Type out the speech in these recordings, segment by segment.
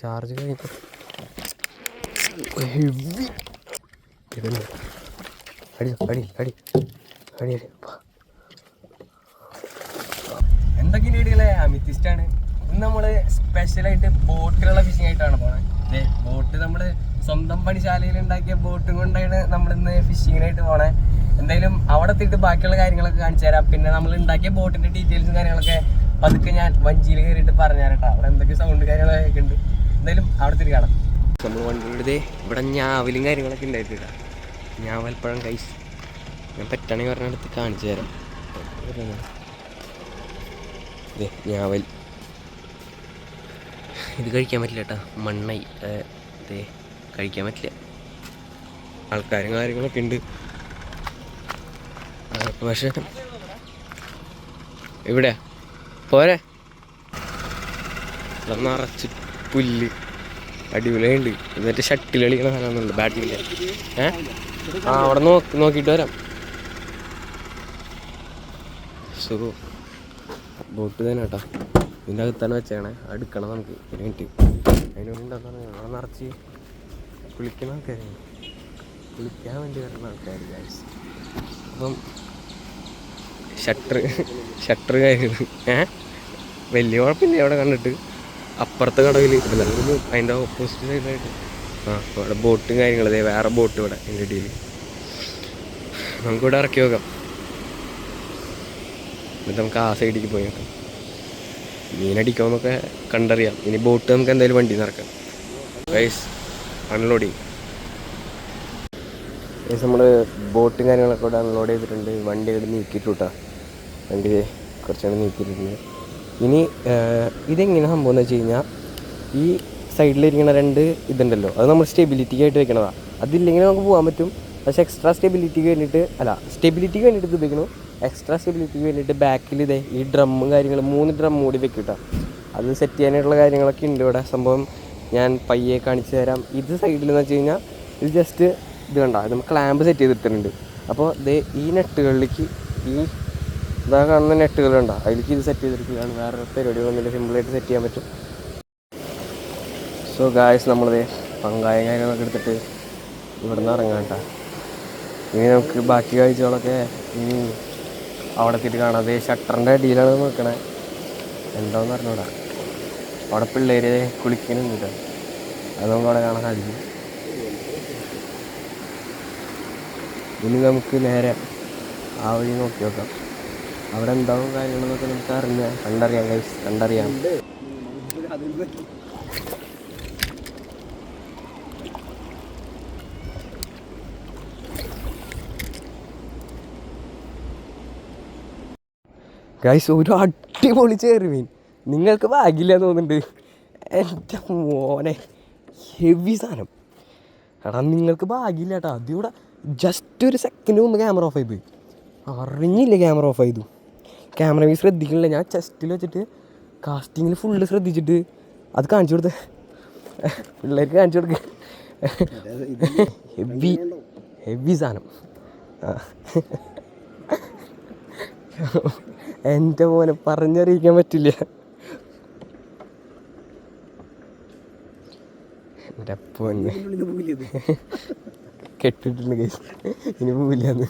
Charge കഴിഞ്ഞു. Heavy ഇതന്നെ അടി അടി അടി അടി അടി. എന്തൊക്കെ വീടുകളെ അമിത്തിസ്റ്റാണ്. ഇന്ന് നമ്മൾ സ്പെഷ്യലായിട്ട് ബോട്ടിലുള്ള ഫിഷിംഗ് ആയിട്ടാണ് പോണത്. ബോട്ട് നമ്മൾ സ്വന്തം പണിശാലയിൽ ഉണ്ടാക്കിയ ബോട്ടും കൊണ്ടാണ് നമ്മളിന്ന് ഫിഷിങ്ങിനായിട്ട് പോണേ. എന്തായാലും അവിടെ എത്തിയിട്ട് ബാക്കിയുള്ള കാര്യങ്ങളൊക്കെ കാണിച്ചു തരാം. പിന്നെ നമ്മൾ ഉണ്ടാക്കിയ ബോട്ടിൻ്റെ ഡീറ്റെയിൽസും കാര്യങ്ങളൊക്കെ അതൊക്കെ ഞാൻ വഞ്ചിയിൽ കയറിയിട്ട് പറഞ്ഞുതരാം കേട്ടോ. അവിടെ എന്തൊക്കെ സൗണ്ട് കാര്യങ്ങളൊക്കെ ഉണ്ട്. എന്തായാലും അവിടെ തിരി കാണാം. നമ്മൾ വണ്ടിയുടെ ഇവിടെ ഞാവലും കാര്യങ്ങളൊക്കെ ഉണ്ടായിട്ടില്ല. ഞാവൽപ്പഴം കൈസ് ഞാൻ പറ്റുകയാണെങ്കിൽ പറഞ്ഞെടുത്ത് കാണിച്ചു തരാം. ഞാവൽ ഇത് കഴിക്കാൻ പറ്റില്ല കേട്ടോ, മണ്ണായി. അതെ കഴിക്കാൻ പറ്റില്ല. ആൾക്കാരും കാര്യങ്ങളൊക്കെ ഉണ്ട്. പക്ഷെ ഇവിടെ പോരെ നിറച്ച് പുല്ല് അടിപൊളിയുണ്ട്. എന്നിട്ട് ഷട്ടിൽ കളിക്കണ സാധനമൊന്നുമില്ല, ബാറ്റില്ല. അവിടെ നോക്കിയിട്ട് വരാം. സോ ബോട്ട് തന്നെ കേട്ടോ, ഇതിൻ്റെ അകത്താണ് വെച്ചേക്കണേ. അടുക്കണം നമുക്ക് ഒരു മിനിറ്റ്. അതിനുവേണ്ടി എന്താണെന്ന് പറഞ്ഞാൽ നിറച്ച് കുളിക്കുന്ന ആൾക്കാരാണ്, കുളിക്കാൻ വേണ്ടി വരുന്ന ആൾക്കാർ ഗൈസ്. അപ്പം ഷട്ടർ കാര്യങ്ങൾ വലിയ കുഴപ്പമില്ല. അവിടെ കണ്ടിട്ട് അപ്പുറത്തെ കടവിൽ അതിൻ്റെ ഓപ്പോസിറ്റ് സൈഡിലായിട്ട് അവിടെ ബോട്ടും കാര്യങ്ങളും. അതെ വേറെ ബോട്ട് ഇവിടെ അതിൻ്റെ ഇടയിൽ നമുക്കിവിടെ ഇറക്കി വെക്കാം. എന്നിട്ട് നമുക്ക് ആ സൈഡിലേക്ക് പോയി നോക്കാം. മീനടിക്കാമെന്നൊക്കെ കണ്ടറിയാം. ഇനി ബോട്ട് നമുക്ക് എന്തായാലും വണ്ടി നിറക്കാം. Guys unloading. ഗൈസ് നമ്മൾ ബോട്ടും കാര്യങ്ങളൊക്കെ ഇവിടെ അൺലോഡ് ചെയ്തിട്ടുണ്ട്. വണ്ടി ഇവിടെ നീക്കിയിട്ടു കേട്ടോ. വണ്ടി കുറച്ചുകൂടെ നീക്കിയിട്ടുണ്ട്. ഇനി ഇതെങ്ങനെ സംഭവം എന്ന് വെച്ച് കഴിഞ്ഞാൽ ഈ സൈഡിലിരിക്കുന്ന രണ്ട് ഇതുണ്ടല്ലോ, അത് നമ്മൾ സ്റ്റെബിലിറ്റിക്ക് ആയിട്ട് വെക്കണതാണ്. അതില്ലെങ്കിൽ നമുക്ക് പോകാൻ പറ്റും. പക്ഷേ എക്സ്ട്രാ സ്റ്റെബിലിറ്റിക്ക് വേണ്ടിയിട്ട് സ്റ്റെബിലിറ്റിക്ക് വേണ്ടിയിട്ട് ഇത് ഉപയോഗിക്കണം. എക്സ്ട്രാ സ്റ്റെബിലിറ്റിക്ക് വേണ്ടിയിട്ട് ബാക്കിൽ ഇതേ ഈ ഡ്രമ്മും കാര്യങ്ങളും 3 ഡ്രം കൂടി വെക്കും കേട്ടോ. അത് സെറ്റ് ചെയ്യാനായിട്ടുള്ള കാര്യങ്ങളൊക്കെ ഉണ്ട് ഇവിടെ. സംഭവം ഞാൻ പയ്യെ കാണിച്ചു തരാം. ഇത് സൈഡിൽ എന്ന് വെച്ച് കഴിഞ്ഞാൽ ഇത് ജസ്റ്റ് ഇത് കണ്ട, ഇത് ക്ലാമ്പ് സെറ്റ് ചെയ്തിട്ടുണ്ട്. അപ്പോൾ ഇത് ഈ നെട്ടുകളിലേക്ക് ഈ ഇതാ കാണുന്ന നെട്ടുകളുണ്ടോ, അതിലേക്ക് ഇത് സെറ്റ് ചെയ്തിരിക്കുകയാണ്. വേറെ പരിപാടികളൊന്നുമില്ല, സിമ്പിളായിട്ട് സെറ്റ് ചെയ്യാൻ പറ്റും. സോ ഗായ്സ് നമ്മളിത് പങ്കായ കാര്യങ്ങളൊക്കെ എടുത്തിട്ട് ഇവിടെ നിന്ന് ഇറങ്ങാം കേട്ടോ. ഇനി നമുക്ക് ബാക്കി കാഴ്ചകളൊക്കെ ഇനി അവിടെ എത്തിയിട്ട് കാണാം. അത് ഷട്ടറിൻ്റെ അടിയിലാണ് നോക്കണേ, എന്താണെന്ന് പറഞ്ഞൂടാ. അവിടെ പിള്ളേർ കുളിക്കുന്നുണ്ട് കേട്ടോ, അത് നമുക്ക് അവിടെ കാണാൻ സാധിക്കും. ഇനി നമുക്ക് നേരെ ആ വഴി നോക്കി നോക്കാം. അവിടെ എന്താവും കാര്യങ്ങളെന്നൊക്കെ നമുക്ക് കണ്ടറിയാം ഗൈസ്, കണ്ടറിയാം. ഗൈസ് ഒരു അടിപൊളി ചെറുമീൻ. നിങ്ങൾക്ക് ഭാഗ്യമില്ല തോന്നുന്നുണ്ട്. എൻ്റെ മോനെ ഹെവി സാധനം. എടാ നിങ്ങൾക്ക് ഭാഗ്യമില്ല കേട്ടോ. അതിവിടെ ജസ്റ്റ് ഒരു സെക്കൻഡ് മുമ്പ് ക്യാമറ ഓഫ് ആയി പോയി. അറിഞ്ഞില്ല ക്യാമറ ഓഫ് ആയതു. ക്യാമറ ശ്രദ്ധിക്കണില്ല. ഞാൻ ചെസ്റ്റിൽ വെച്ചിട്ട് കാസ്റ്റിങ്ങിൽ ഫുള്ള് ശ്രദ്ധിച്ചിട്ട് അത് കാണിച്ചു കൊടുത്ത് പിള്ളേർക്ക് കാണിച്ചു കൊടുക്കുക. ഹെവി സാധനം. എൻ്റെ മോനെ പറഞ്ഞറിയിക്കാൻ പറ്റില്ല. എൻ്റെ പൊന്നെ കെട്ടിട്ടുണ്ട് ഗൈസ്, ഇനി പോവില്ലാന്ന്.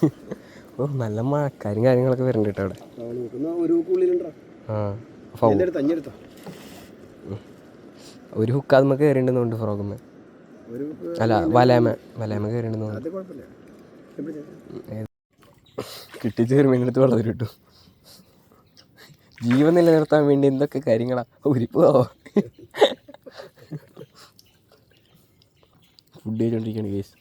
ഓ നല്ല മഴക്കാരും കാര്യങ്ങളൊക്കെ വരുന്നുണ്ട് കേട്ടോ അവിടെ. ഒരു ഹുക്കാദ്മ കയറിണ്ടെന്നുണ്ട്, ഫ്രോഗമ്മ അല്ല വലേമ കയറിണ്ടെന്ന്. കിട്ടി ചെറുമീനെടുത്ത് വെള്ളം കിട്ടും. ജീവൻ നിലനിർത്താൻ വേണ്ടി എന്തൊക്കെ കാര്യങ്ങളാ ഉരിപ്പോ. Food കഴിച്ചോണ്ടിരിക്കുകയാണ് case.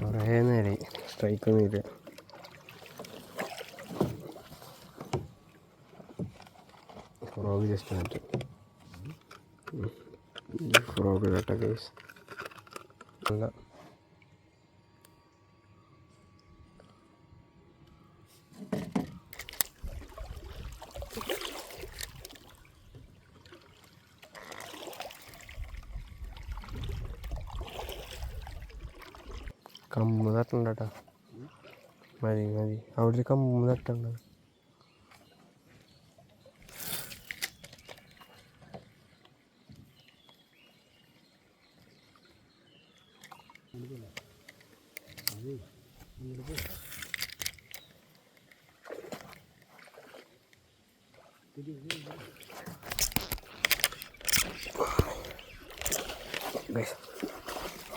കുറേ നേരം സ്ട്രൈക്കൊന്നും ഇല്ല. ഫ്രോഗ് ജസ്റ്റ് മാറ്റും. ഫ്രോഗ് കേട്ടോ കേസ്. അല്ല കമ്പ് തട്ടണ്ട കേട്ടോ. മതി മതി, അവിടെ ഒരു കമ്പ് തട്ടണ്ട.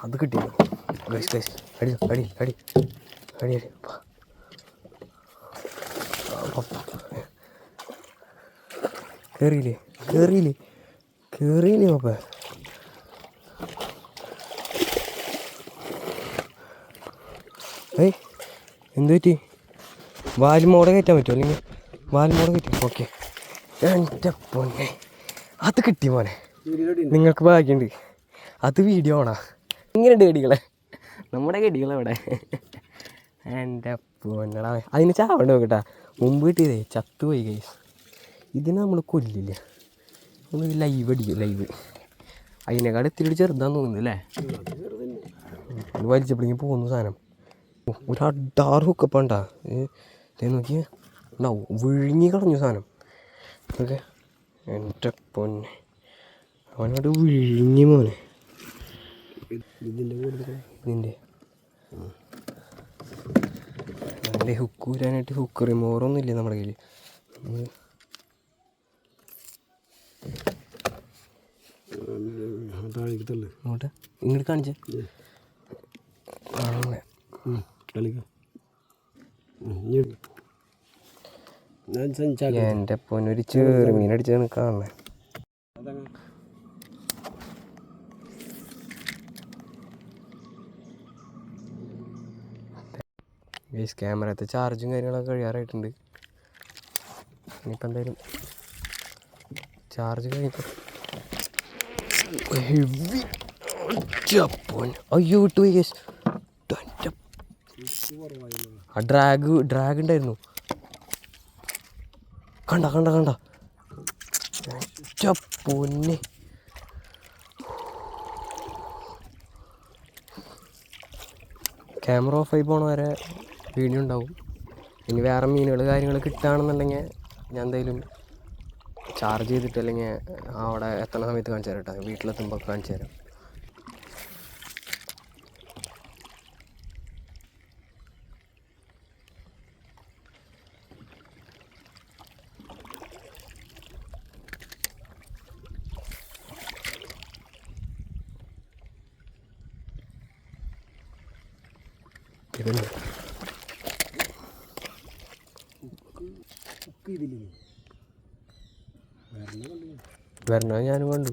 അത് കിട്ടിയോ ഗൈസ്? ഗൈസ് അടി അടി അടി അടി അടി. കേറിയില്ലേ കേറിയില്ലേ കേറിയില്ലേ പാപ്പ? ഏയ് എന്ത് പറ്റി? വാലുമോടെ കയറ്റാൻ പറ്റുമോ? അല്ലെങ്കിൽ വാലുമോടെ കയറ്റും. ഓക്കെ, എൻ്റെ പൊന്നെ അത് കിട്ടി മോനെ. നിങ്ങൾക്ക് ഭാഗ്യമുണ്ട്, അത് വീഡിയോ ആണോ? ഇങ്ങനെയുണ്ട് ഗടികളെ, നമ്മുടെ ഗടികളവിടെ. എൻ്റെ പൊന്നടാ, അതിന് ചാവണ്ട നോക്കട്ടാ. മുമ്പ് കിട്ടിയതേ ചത്തുപോയി ഗൈസ്. ഇതിനെ നമ്മൾ കൊല്ലില്ല, നമ്മൾ ലൈവ് അടിക്കും. ലൈവ് അതിനേക്കാട് ഇത്തിരി ചെറുതാന്ന് തോന്നുന്നു അല്ലേ? ഇത് വലിച്ചപ്പോഴേക്കും പോകുന്നു സാധനം. ഒരു അഡാറ് ഹുക്കപ്പാണ്ടാ നോക്കിയ ഉണ്ടാവും, വിഴുങ്ങി കളഞ്ഞു സാധനം. ഓക്കെ, എൻ്റെ പൊന്നെ അവനോട് വിഴുങ്ങി മോനെ. ഇതിൻ്റെ അതിൻ്റെ ഹുക്ക് ഊരാനായിട്ട് ഹുക്ക് റിമൂവറൊന്നും ഇല്ലേ നമ്മുടെ കയ്യിൽ? അങ്ങോട്ട് ഇങ്ങോട്ട് കാണിച്ചേ. എൻ്റെ പൊന്നൊരു ചെറുമീൻ അടിച്ചാണ് കാണുന്നത്. ഗൈസ് ക്യാമറത്തെ ചാർജും കാര്യങ്ങളൊക്കെ കഴിയാറായിട്ടുണ്ട്. ഇനിയിപ്പോൾ എന്തായാലും ചാർജ് കഴിഞ്ഞപ്പോൾ ഹെവി. അയ്യോ വിട്ടുപോയി ഗൈസ്. ആ ഡ്രാഗ് ഉണ്ടായിരുന്നു. കണ്ട കണ്ട കണ്ട പൊന്നെ. ക്യാമറ ഓഫായി പോണ വരെ വീഡിയോ ഉണ്ടാവും. ഇനി വേറെ മീനുകൾ കാര്യങ്ങൾ കിട്ടുകയാണെന്നുണ്ടെങ്കിൽ ഞാൻ എന്തായാലും ചാർജ് ചെയ്തിട്ട് അല്ലെങ്കിൽ അവിടെ എത്തുന്ന സമയത്ത് കാണിച്ചു തരാം കേട്ടോ. വീട്ടിലെത്തുമ്പോൾ കാണിച്ചു തരാം. ഇതുണ്ട് വരണ ഞാനും കണ്ടു.